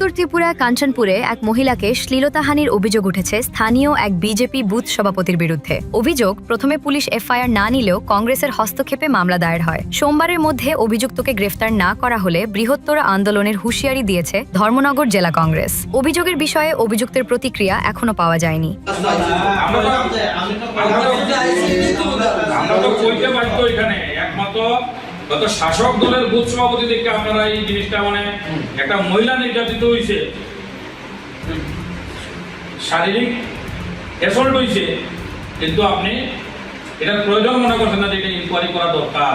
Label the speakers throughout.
Speaker 1: উত্তর ত্রিপুরা কাঞ্চনপুরে এক মহিলাকে শ্লীলতাহানির অভিযোগ উঠেছে স্থানীয় এক বিজেপি বুথ সভাপতির বিরুদ্ধে। অভিযোগ, প্রথমে পুলিশ এফআইআর না নিলেও কংগ্রেসের হস্তক্ষেপে মামলা দায়ের হয়। সোমবারের মধ্যে অভিযুক্তকে গ্রেফতার না করা হলে বৃহত্তর আন্দোলনের হুঁশিয়ারি দিয়েছে ধর্মনগর জেলা কংগ্রেস। অভিযোগের বিষয়ে অভিযুক্তের প্রতিক্রিয়া এখনো পাওয়া যায়নি।
Speaker 2: গত শাসক দলের বুথ সভাপতি থেকে আপনারা এই জিনিসটা একটা মহিলা নির্যাতিত হয়েছে, শারীরিক অ্যাসল্ট হয়েছে, কিন্তু আপনি এটার প্রয়োজন মনে করছেন না যে এটা ইনকোয়ারি করা দরকার।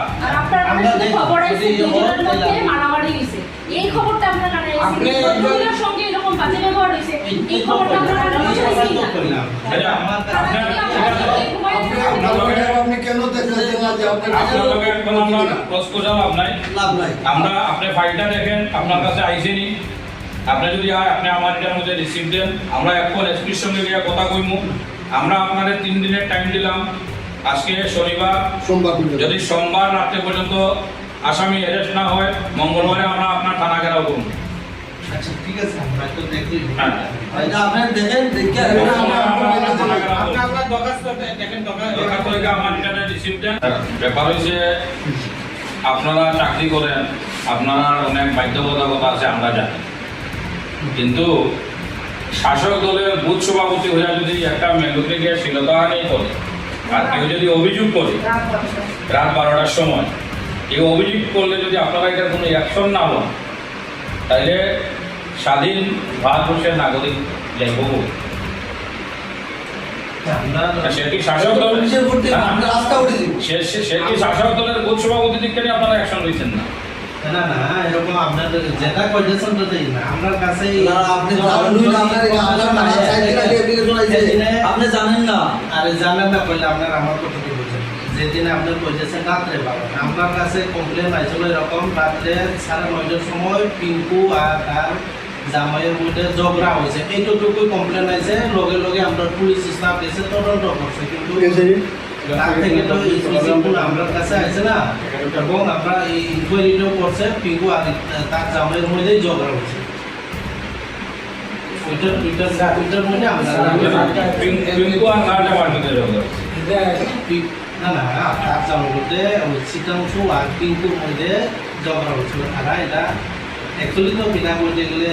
Speaker 3: এই খবরটা আপনার কানে এসেছে, সঙ্গে এরকম বাজে ব্যবহার হয়েছে, এই খবরটা আপনার কানে
Speaker 4: আপনি কেন দেখলেন না যে
Speaker 2: আমরা আপনি ফাইলটা দেখেন, আপনার কাছে আইসেনি, আপনি যদি আপনি আমার এটার মধ্যে রিসিভ দেন, আমরা এখন এসপির সঙ্গে গিয়ে কথা কইমু। আমরা আপনাদের 3 দিনের টাইম দিলাম, আজকে শনিবার, যদি সোমবার রাত্রে পর্যন্ত আসামি অ্যারেস্ট না হয়, মঙ্গলবারে আমরা আপনার থানা ঘেরাও করব।
Speaker 4: আচ্ছা ঠিক আছে, আমরা তো দেখি
Speaker 2: হ্যাঁ,
Speaker 4: এটা আপনি দেখেন, দেখে
Speaker 2: আপনার দরখাস্ত দেখেন, দরখাস্ত থেকে আমার এটা রিসিভ দেন। ব্যাপার হইছে আপনারা চাকরি করেন, আপনার অনেক বাধ্যবাধকতা আছে, আমরা জানি, কিন্তু শাসক দলের বুথ সভাপতি হয়ে যদি একটা মেলুকে গিয়ে শ্লীলতাহানি করে আর কেউ যদি অভিযোগ করে রাত 12টার সময়, এই অভিযোগ করলে যদি আপনারা এটার কোনো অ্যাকশন না হন, তাহলে স্বাধীন ভারতবর্ষের নাগরিক যাইব। সে কি শাসক দলের বুথ সভাপতি দিক থেকে আপনারা অ্যাকশন নিচ্ছেন না?
Speaker 5: না না, এরকম আপনার যেটা কইতেছেন তো দেই না, আপনার কাছে
Speaker 4: আপনি জানেন না,
Speaker 5: আরে জানেন না কইলে আপনার আমার কথা কি বলছেন? যেদিন আপনি কইতেছেন রাত্রে বাবা, আপনার কাছে কমপ্লেন আইছিল এরকম রাত্রে 9:30টার সময় পিঙ্কু আর তার জামাইয়ের মধ্যে ঝগড়া হয়েছে, এইটুকুই কমপ্লেন আইছে। লগে লগে আমরা পুলিশ স্টাফ এসে তদন্ত করছে, কিন্তু তার থেকে তো আমার কাছে আছে না, এবং আমরা এই ইনকোয়ারিটাও করছে। পিঙ্কু আর তার জামাইয়ের মধ্যেই ঝগড়া হয়েছে, ওইটার মধ্যে
Speaker 2: পিঙ্কু আর তার জামার মধ্যে ঝগড়া।
Speaker 5: না না, তার জামাইয়ের মধ্যে ওই শীতাংশু আর পিঙ্কুর মধ্যে ঝগড়া হচ্ছিল। আর এটা অ্যাকচুয়ালি তো বিনা বলতে গেলে